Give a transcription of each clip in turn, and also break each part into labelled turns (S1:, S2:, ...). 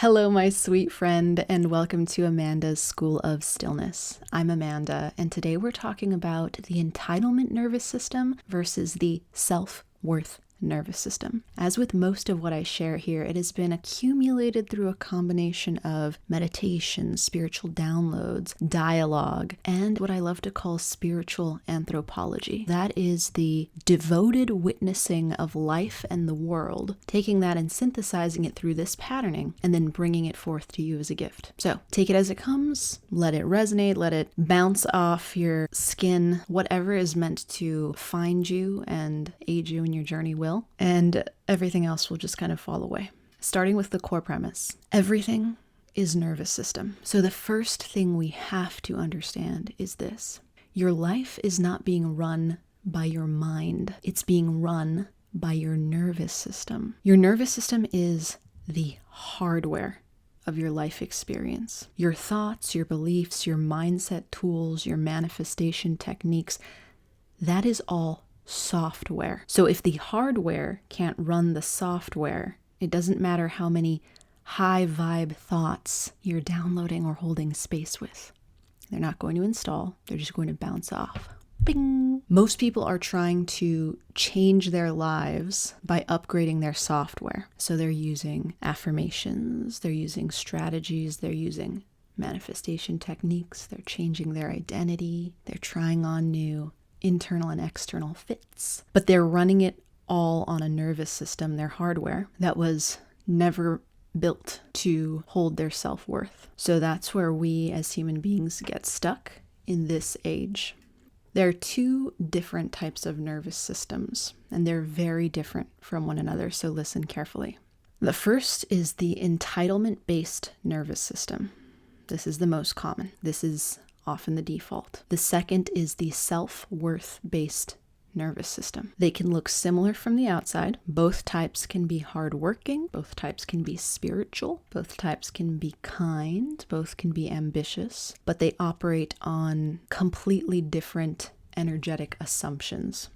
S1: Hello, my sweet friend, and welcome to Amanda's School of Stillness. I'm Amanda, and today we're talking about the entitlement nervous system versus the self-worth nervous system. As with most of what I share here, it has been accumulated through a combination of meditation, spiritual downloads, dialogue, and what I love to call spiritual anthropology. That is the devoted witnessing of life and the world, taking that and synthesizing it through this patterning, and then bringing it forth to you as a gift. So take it as it comes, let it resonate, let it bounce off your skin, whatever is meant to find you and aid you in your journey will, and everything else will just kind of fall away. Starting with the core premise, everything is nervous system. So the first thing we have to understand is this: your life is not being run by your mind, it's being run by your nervous system. Your nervous system is the hardware of your life experience. Your thoughts, your beliefs, your mindset tools, your manifestation techniques, that is all software. So if the hardware can't run the software, it doesn't matter how many high vibe thoughts you're downloading or holding space with. They're not going to install, they're just going to bounce off. Bing! Most people are trying to change their lives by upgrading their software. So they're using affirmations, they're using strategies, they're using manifestation techniques, they're changing their identity, they're trying on new internal and external fits, but they're running it all on a nervous system, their hardware, that was never built to hold their self-worth. So that's where we as human beings get stuck in this age. There are two different types of nervous systems, and they're very different from one another, so listen carefully. The first is the entitlement-based nervous system. This is the most common. This is often the default. The second is the self-worth-based nervous system. They can look similar from the outside. Both types can be hardworking. Both types can be spiritual. Both types can be kind. Both can be ambitious. But they operate on completely different energetic assumptions.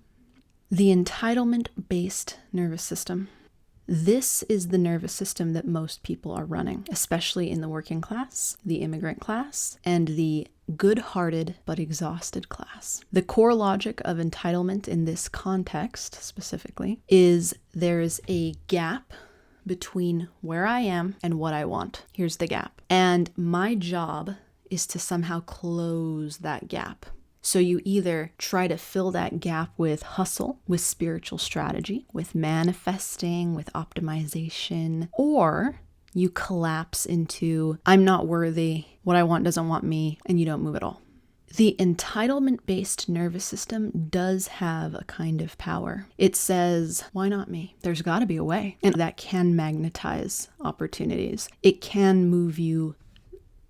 S1: The entitlement-based nervous system. This is the nervous system that most people are running, especially in the working class, the immigrant class, and the good-hearted but exhausted class. The core logic of entitlement in this context specifically is there's a gap between where I am and what I want. Here's the gap. And my job is to somehow close that gap. So you either try to fill that gap with hustle, with spiritual strategy, with manifesting, with optimization, or you collapse into, I'm not worthy, what I want doesn't want me, and you don't move at all. The entitlement-based nervous system does have a kind of power. It says, why not me? There's got to be a way. And that can magnetize opportunities. It can move you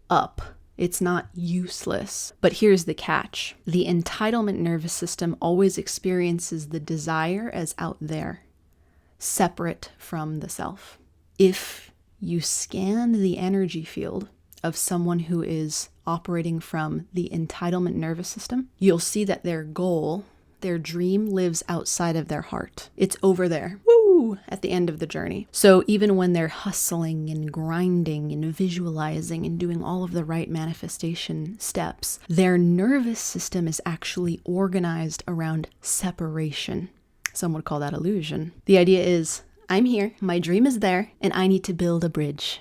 S1: up. It's not useless. But here's the catch. The entitlement nervous system always experiences the desire as out there, separate from the self. If you scan the energy field of someone who is operating from the entitlement nervous system, you'll see that their goal, their dream lives outside of their heart. It's over there. Woo! At the end of the journey. So even when they're hustling and grinding and visualizing and doing all of the right manifestation steps, their nervous system is actually organized around separation. Some would call that illusion. The idea is, I'm here, my dream is there, and I need to build a bridge.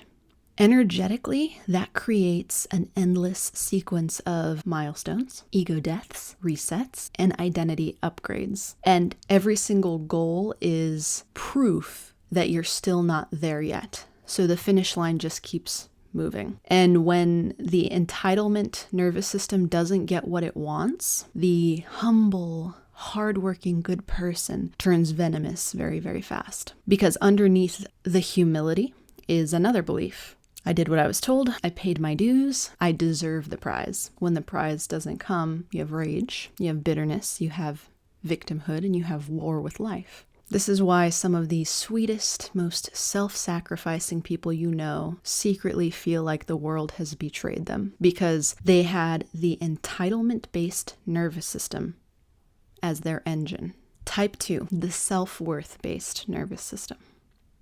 S1: Energetically, that creates an endless sequence of milestones, ego deaths, resets, and identity upgrades. And every single goal is proof that you're still not there yet. So the finish line just keeps moving. And when the entitlement nervous system doesn't get what it wants, the humble, hardworking, good person turns venomous very, very fast. Because underneath the humility is another belief. I did what I was told, I paid my dues, I deserve the prize. When the prize doesn't come, you have rage, you have bitterness, you have victimhood, and you have war with life. This is why some of the sweetest, most self-sacrificing people you know secretly feel like the world has betrayed them, because they had the entitlement-based nervous system as their engine. Type 2, the self-worth-based nervous system.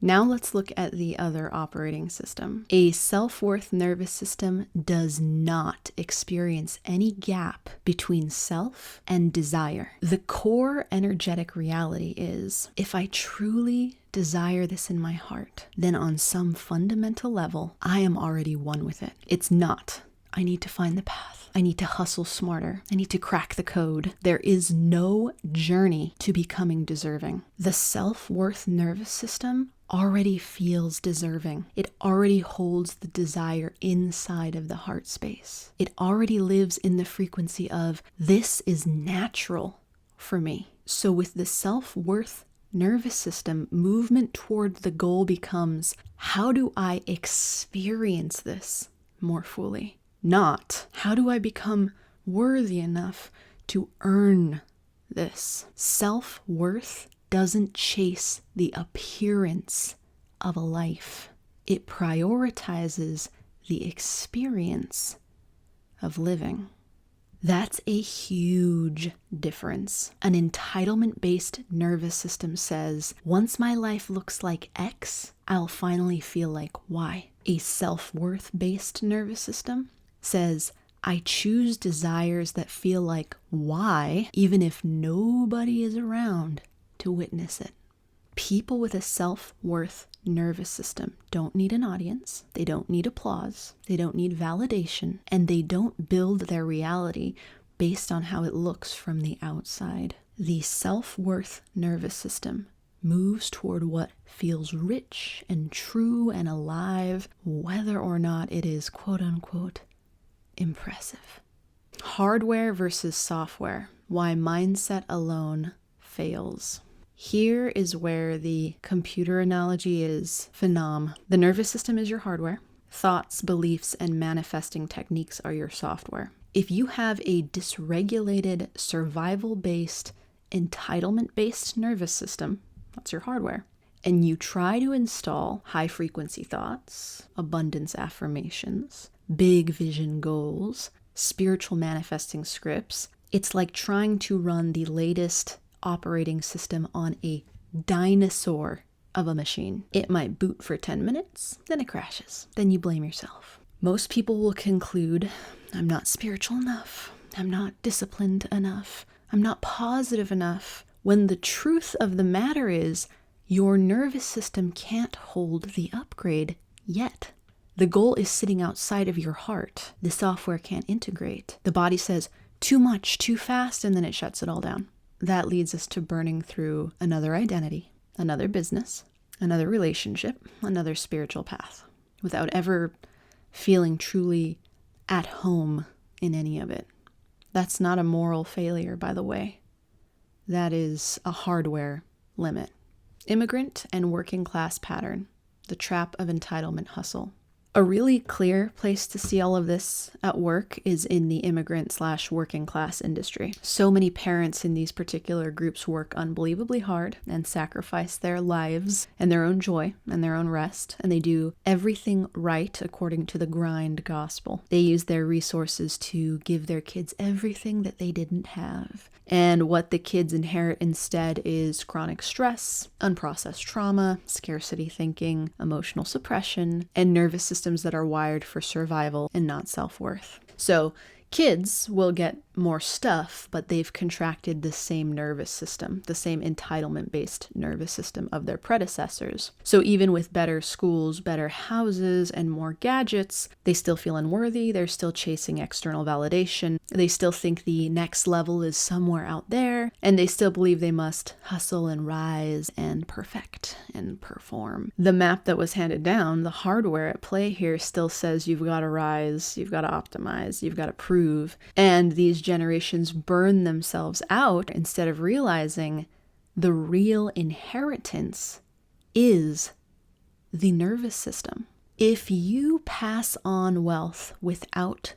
S1: Now let's look at the other operating system. A self-worth nervous system does not experience any gap between self and desire. The core energetic reality is, if I truly desire this in my heart, then on some fundamental level, I am already one with it. It's not, I need to find the path. I need to hustle smarter. I need to crack the code. There is no journey to becoming deserving. The self-worth nervous system already feels deserving. It already holds the desire inside of the heart space. It already lives in the frequency of, this is natural for me. So with the self-worth nervous system, movement toward the goal becomes, how do I experience this more fully? Not, how do I become worthy enough to earn this? Self-worth doesn't chase the appearance of a life. It prioritizes the experience of living. That's a huge difference. An entitlement-based nervous system says, once my life looks like X, I'll finally feel like Y. A self-worth-based nervous system says, I choose desires that feel like Y, even if nobody is around to witness it. People with a self-worth nervous system don't need an audience, they don't need applause, they don't need validation, and they don't build their reality based on how it looks from the outside. The self-worth nervous system moves toward what feels rich and true and alive, whether or not it is quote-unquote impressive. Hardware versus software. Why mindset alone fails. Here is where the computer analogy is phenom. The nervous system is your hardware. Thoughts, beliefs, and manifesting techniques are your software. If you have a dysregulated, survival-based, entitlement-based nervous system, that's your hardware, and you try to install high-frequency thoughts, abundance affirmations, big vision goals, spiritual manifesting scripts, it's like trying to run the latest operating system on a dinosaur of a machine. It might boot for 10 minutes, then it crashes. Then you blame yourself. Most people will conclude, I'm not spiritual enough. I'm not disciplined enough. I'm not positive enough. When the truth of the matter is, your nervous system can't hold the upgrade yet. The goal is sitting outside of your heart. The software can't integrate. The body says, too much, too fast, and then it shuts it all down. That leads us to burning through another identity, another business, another relationship, another spiritual path, without ever feeling truly at home in any of it. That's not a moral failure, by the way. That is a hardware limit. Immigrant and working class pattern, the trap of entitlement hustle. A really clear place to see all of this at work is in the immigrant/working class industry. So many parents in these particular groups work unbelievably hard and sacrifice their lives and their own joy and their own rest, and they do everything right according to the grind gospel. They use their resources to give their kids everything that they didn't have. And what the kids inherit instead is chronic stress, unprocessed trauma, scarcity thinking, emotional suppression, and nervous systems that are wired for survival and not self-worth. So kids will get more stuff, but they've contracted the same nervous system, the same entitlement-based nervous system of their predecessors. So even with better schools, better houses, and more gadgets, they still feel unworthy. They're still chasing external validation. They still think the next level is somewhere out there, and they still believe they must hustle and rise and perfect and perform. The map that was handed down, the hardware at play here, still says you've got to rise, you've got to optimize, you've got to prove, and these generations burn themselves out instead of realizing the real inheritance is the nervous system. If you pass on wealth without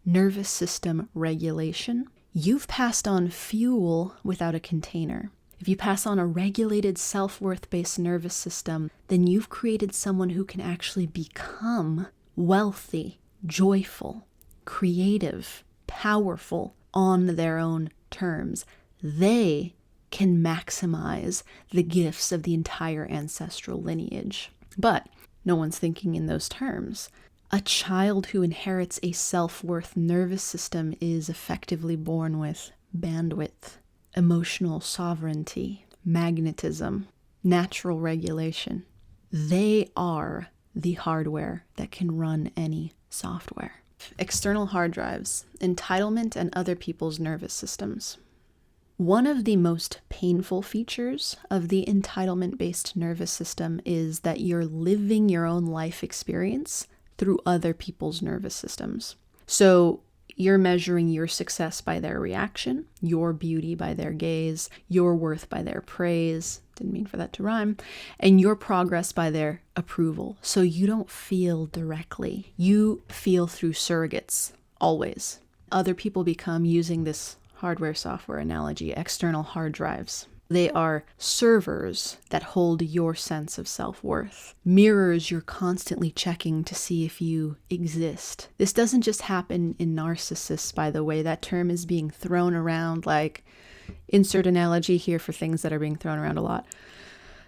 S1: nervous system regulation, you've passed on fuel without a container. If you pass on a regulated self-worth-based nervous system, then you've created someone who can actually become wealthy, joyful, creative, powerful on their own terms. They can maximize the gifts of the entire ancestral lineage. But no one's thinking in those terms. A child who inherits a self-worth nervous system is effectively born with bandwidth, emotional sovereignty, magnetism, natural regulation. They are the hardware that can run any software. External hard drives, entitlement, and other people's nervous systems. One of the most painful features of the entitlement-based nervous system is that you're living your own life experience through other people's nervous systems. So you're measuring your success by their reaction, your beauty by their gaze, your worth by their praise, didn't mean for that to rhyme, and your progress by their approval. So you don't feel directly. You feel through surrogates, always. Other people become, using this hardware software analogy, external hard drives. They are servers that hold your sense of self-worth, mirrors you're constantly checking to see if you exist. This doesn't just happen in narcissists, by the way. That term is being thrown around like, insert analogy here for things that are being thrown around a lot.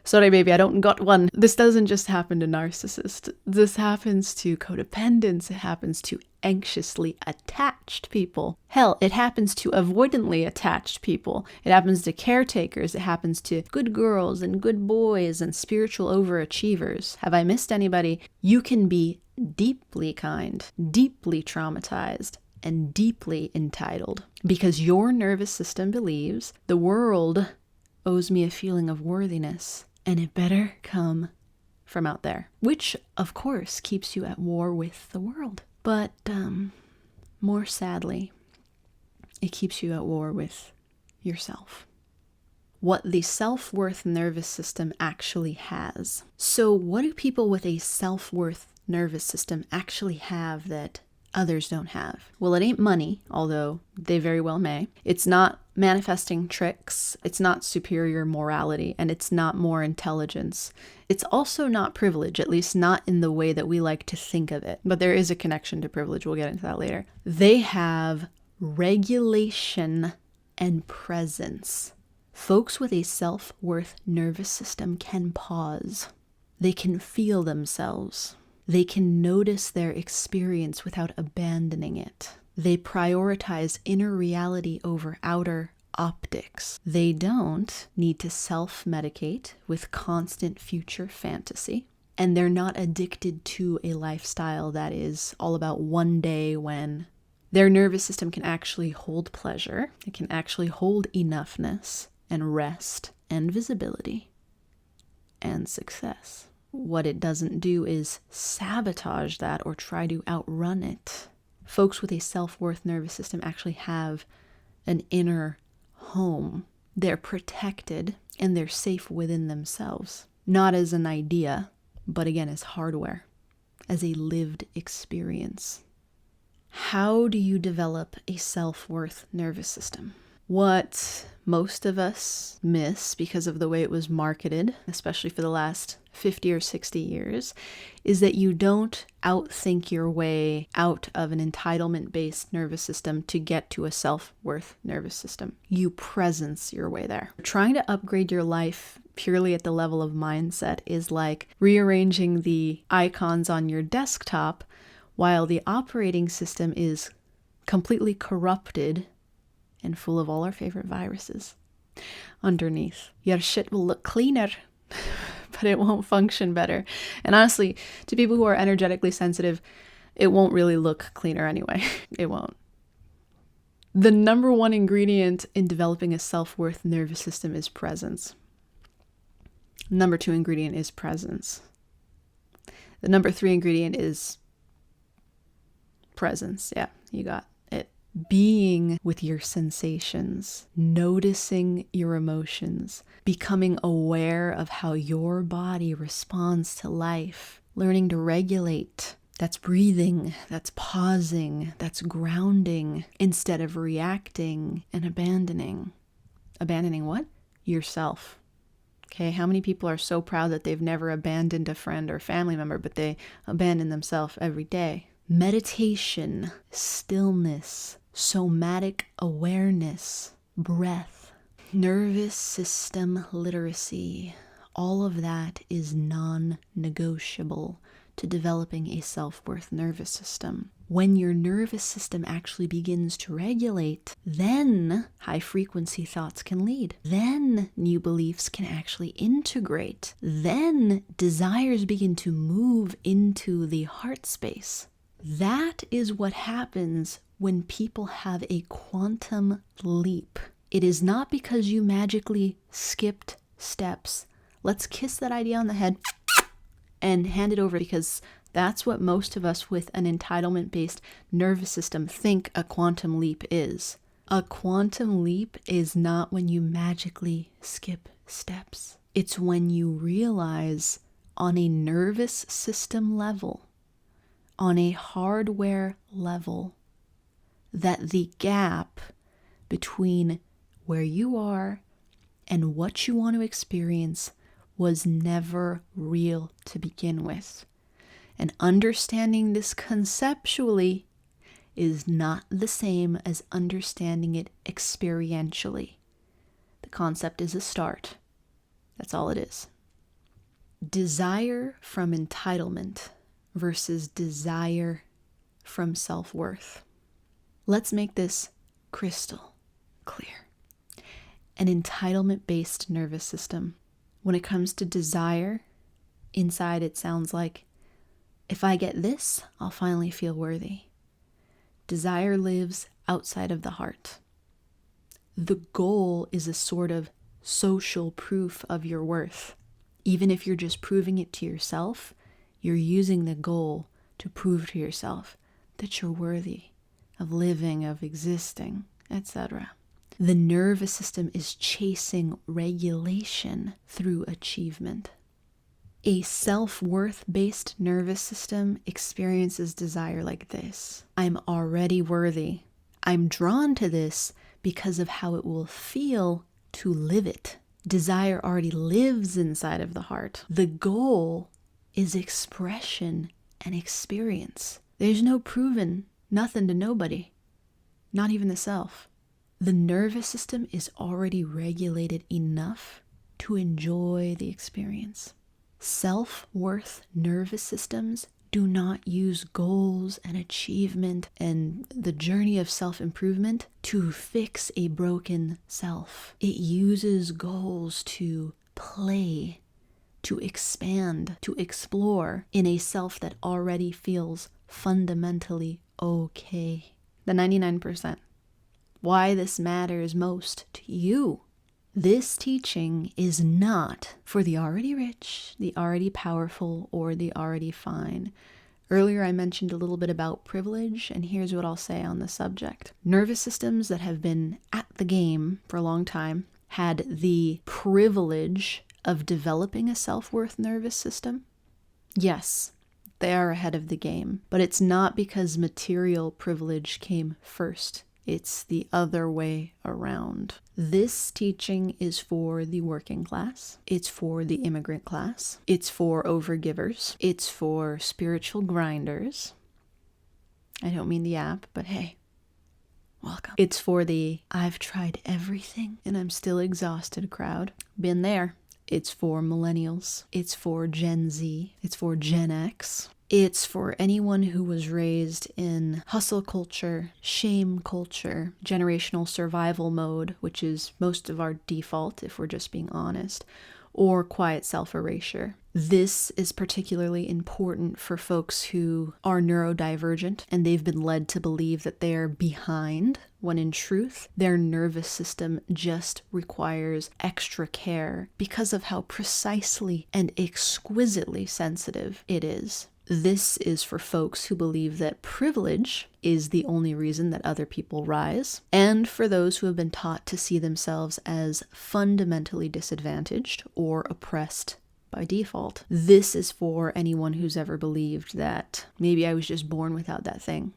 S1: Sorry, baby, I don't got one. This doesn't just happen to narcissists. This happens to codependents. It happens to anxiously attached people. Hell, it happens to avoidantly attached people. It happens to caretakers. It happens to good girls and good boys and spiritual overachievers. Have I missed anybody? You can be deeply kind, deeply traumatized, and deeply entitled because your nervous system believes the world owes me a feeling of worthiness. And it better come from out there, which, of course, keeps you at war with the world. But more sadly, it keeps you at war with yourself. What the self-worth nervous system actually has. So what do people with a self-worth nervous system actually have that others don't have? Well, it ain't money, although they very well may. It's not manifesting tricks. It's not superior morality, and it's not more intelligence. It's also not privilege, at least not in the way that we like to think of it. But there is a connection to privilege. We'll get into that later. They have regulation and presence. Folks with a self-worth nervous system can pause. They can feel themselves. They can notice their experience without abandoning it. They prioritize inner reality over outer optics. They don't need to self-medicate with constant future fantasy. And they're not addicted to a lifestyle that is all about one day when their nervous system can actually hold pleasure. It can actually hold enoughness and rest and visibility and success. What it doesn't do is sabotage that or try to outrun it. Folks with a self-worth nervous system actually have an inner home. They're protected and they're safe within themselves. Not as an idea, but again as hardware, as a lived experience. How do you develop a self-worth nervous system? What most of us miss because of the way it was marketed, especially for the last 50 or 60 years, is that you don't outthink your way out of an entitlement-based nervous system to get to a self-worth nervous system. You presence your way there. Trying to upgrade your life purely at the level of mindset is like rearranging the icons on your desktop while the operating system is completely corrupted and full of all our favorite viruses underneath. Your shit will look cleaner, but it won't function better. And honestly, to people who are energetically sensitive, it won't really look cleaner anyway. It won't. The number one ingredient in developing a self-worth nervous system is presence. Number two ingredient is presence. The number three ingredient is presence. Yeah, you got it. Being with your sensations, noticing your emotions, becoming aware of how your body responds to life, learning to regulate. That's breathing, that's pausing, that's grounding instead of reacting and abandoning. Abandoning what? Yourself. Okay, how many people are so proud that they've never abandoned a friend or family member, but they abandon themselves every day? Meditation, stillness, somatic awareness, breath. Nervous system literacy. All of that is non-negotiable to developing a self-worth nervous system. When your nervous system actually begins to regulate, then high-frequency thoughts can lead. Then new beliefs can actually integrate. Then desires begin to move into the heart space. That is what happens when people have a quantum leap. It is not because you magically skipped steps. Let's kiss that idea on the head and hand it over, because that's what most of us with an entitlement-based nervous system think a quantum leap is. A quantum leap is not when you magically skip steps. It's when you realize on a nervous system level, on a hardware level, that the gap between where you are and what you want to experience was never real to begin with. And understanding this conceptually is not the same as understanding it experientially. The concept is a start. That's all it is. Desire from entitlement versus desire from self-worth. Let's make this crystal clear. An entitlement-based nervous system. When it comes to desire, inside it sounds like, if I get this, I'll finally feel worthy. Desire lives outside of the heart. The goal is a sort of social proof of your worth. Even if you're just proving it to yourself, you're using the goal to prove to yourself that you're worthy of living, of existing, etc. The nervous system is chasing regulation through achievement. A self-worth-based nervous system experiences desire like this. I'm already worthy. I'm drawn to this because of how it will feel to live it. Desire already lives inside of the heart. The goal is expression and experience. There's no proven nothing to nobody, not even the self. The nervous system is already regulated enough to enjoy the experience. Self-worth nervous systems do not use goals and achievement and the journey of self-improvement to fix a broken self. It uses goals to play, to expand, to explore in a self that already feels fundamentally okay. The 99%. Why this matters most to you. This teaching is not for the already rich, the already powerful, or the already fine. Earlier I mentioned a little bit about privilege, and here's what I'll say on the subject. Nervous systems that have been at the game for a long time had the privilege of developing a self-worth nervous system. Yes, they are ahead of the game, but it's not because material privilege came first. It's the other way around. This teaching is for the working class. It's for the immigrant class. It's for overgivers. It's for spiritual grinders. I don't mean the app, but hey, welcome. It's for the I've tried everything and I'm still exhausted crowd. Been there. It's for millennials. It's for Gen Z. It's for Gen X. It's for anyone who was raised in hustle culture, shame culture, generational survival mode, which is most of our default if we're just being honest, or quiet self-erasure. This is particularly important for folks who are neurodivergent and they've been led to believe that they're behind, when in truth, their nervous system just requires extra care because of how precisely and exquisitely sensitive it is. This is for folks who believe that privilege is the only reason that other people rise, and for those who have been taught to see themselves as fundamentally disadvantaged or oppressed by default. This is for anyone who's ever believed that maybe I was just born without that thing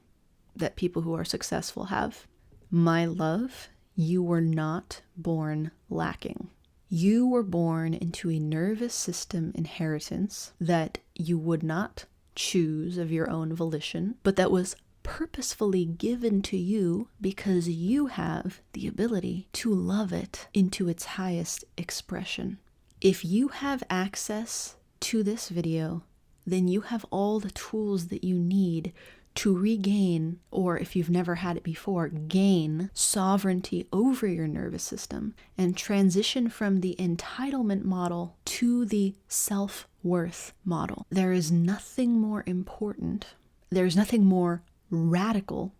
S1: that people who are successful have. My love, you were not born lacking. You were born into a nervous system inheritance that you would not choose of your own volition, but that was purposefully given to you because you have the ability to love it into its highest expression. If you have access to this video, then you have all the tools that you need to regain, or if you've never had it before, gain sovereignty over your nervous system and transition from the entitlement model to the self-worth model. There is nothing more important. There's nothing more radical.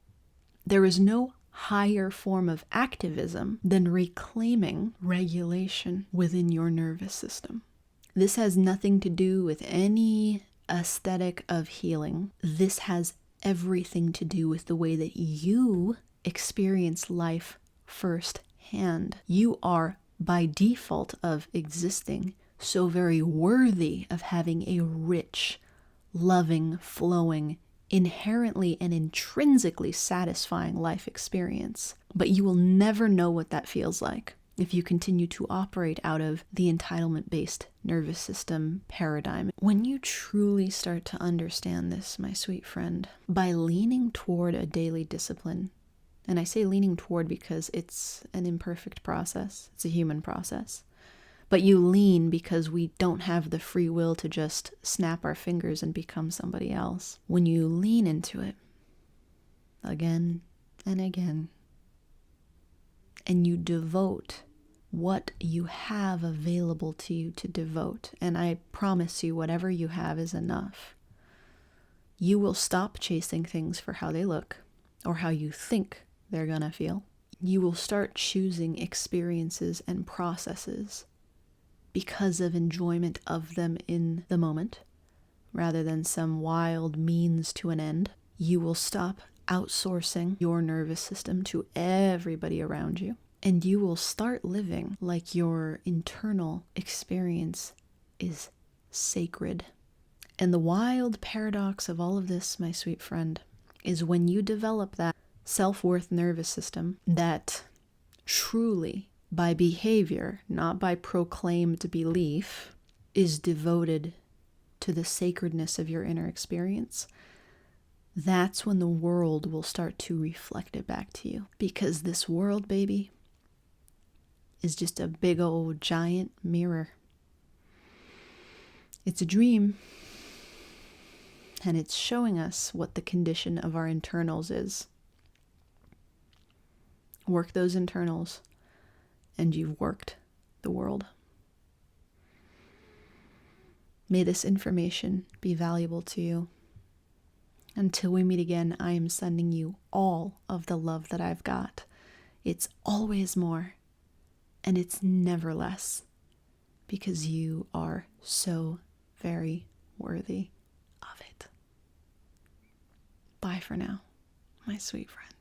S1: There is no higher form of activism than reclaiming regulation within your nervous system. This has nothing to do with any aesthetic of healing. This has everything to do with the way that you experience life firsthand. You are, by default of existing, so very worthy of having a rich, loving, flowing, inherently and intrinsically satisfying life experience. But you will never know what that feels like if you continue to operate out of the entitlement-based nervous system paradigm. When you truly start to understand this, my sweet friend, by leaning toward a daily discipline, and I say leaning toward because it's an imperfect process, it's a human process, but you lean because we don't have the free will to just snap our fingers and become somebody else. When you lean into it again and again, and you devote what you have available to you to devote, and I promise you whatever you have is enough, you will stop chasing things for how they look or how you think they're gonna feel. You will start choosing experiences and processes because of enjoyment of them in the moment, rather than some wild means to an end. You will stop outsourcing your nervous system to everybody around you, and you will start living like your internal experience is sacred. And the wild paradox of all of this, my sweet friend, is when you develop that self-worth nervous system that truly, by behavior, not by proclaimed belief, is devoted to the sacredness of your inner experience, that's when the world will start to reflect it back to you. Because this world, baby, is just a big old giant mirror. It's a dream, and it's showing us what the condition of our internals is. Work those internals, and you've worked the world. May this information be valuable to you. Until we meet again, I am sending you all of the love that I've got. It's always more, and it's never less, because you are so very worthy of it. Bye for now, my sweet friend.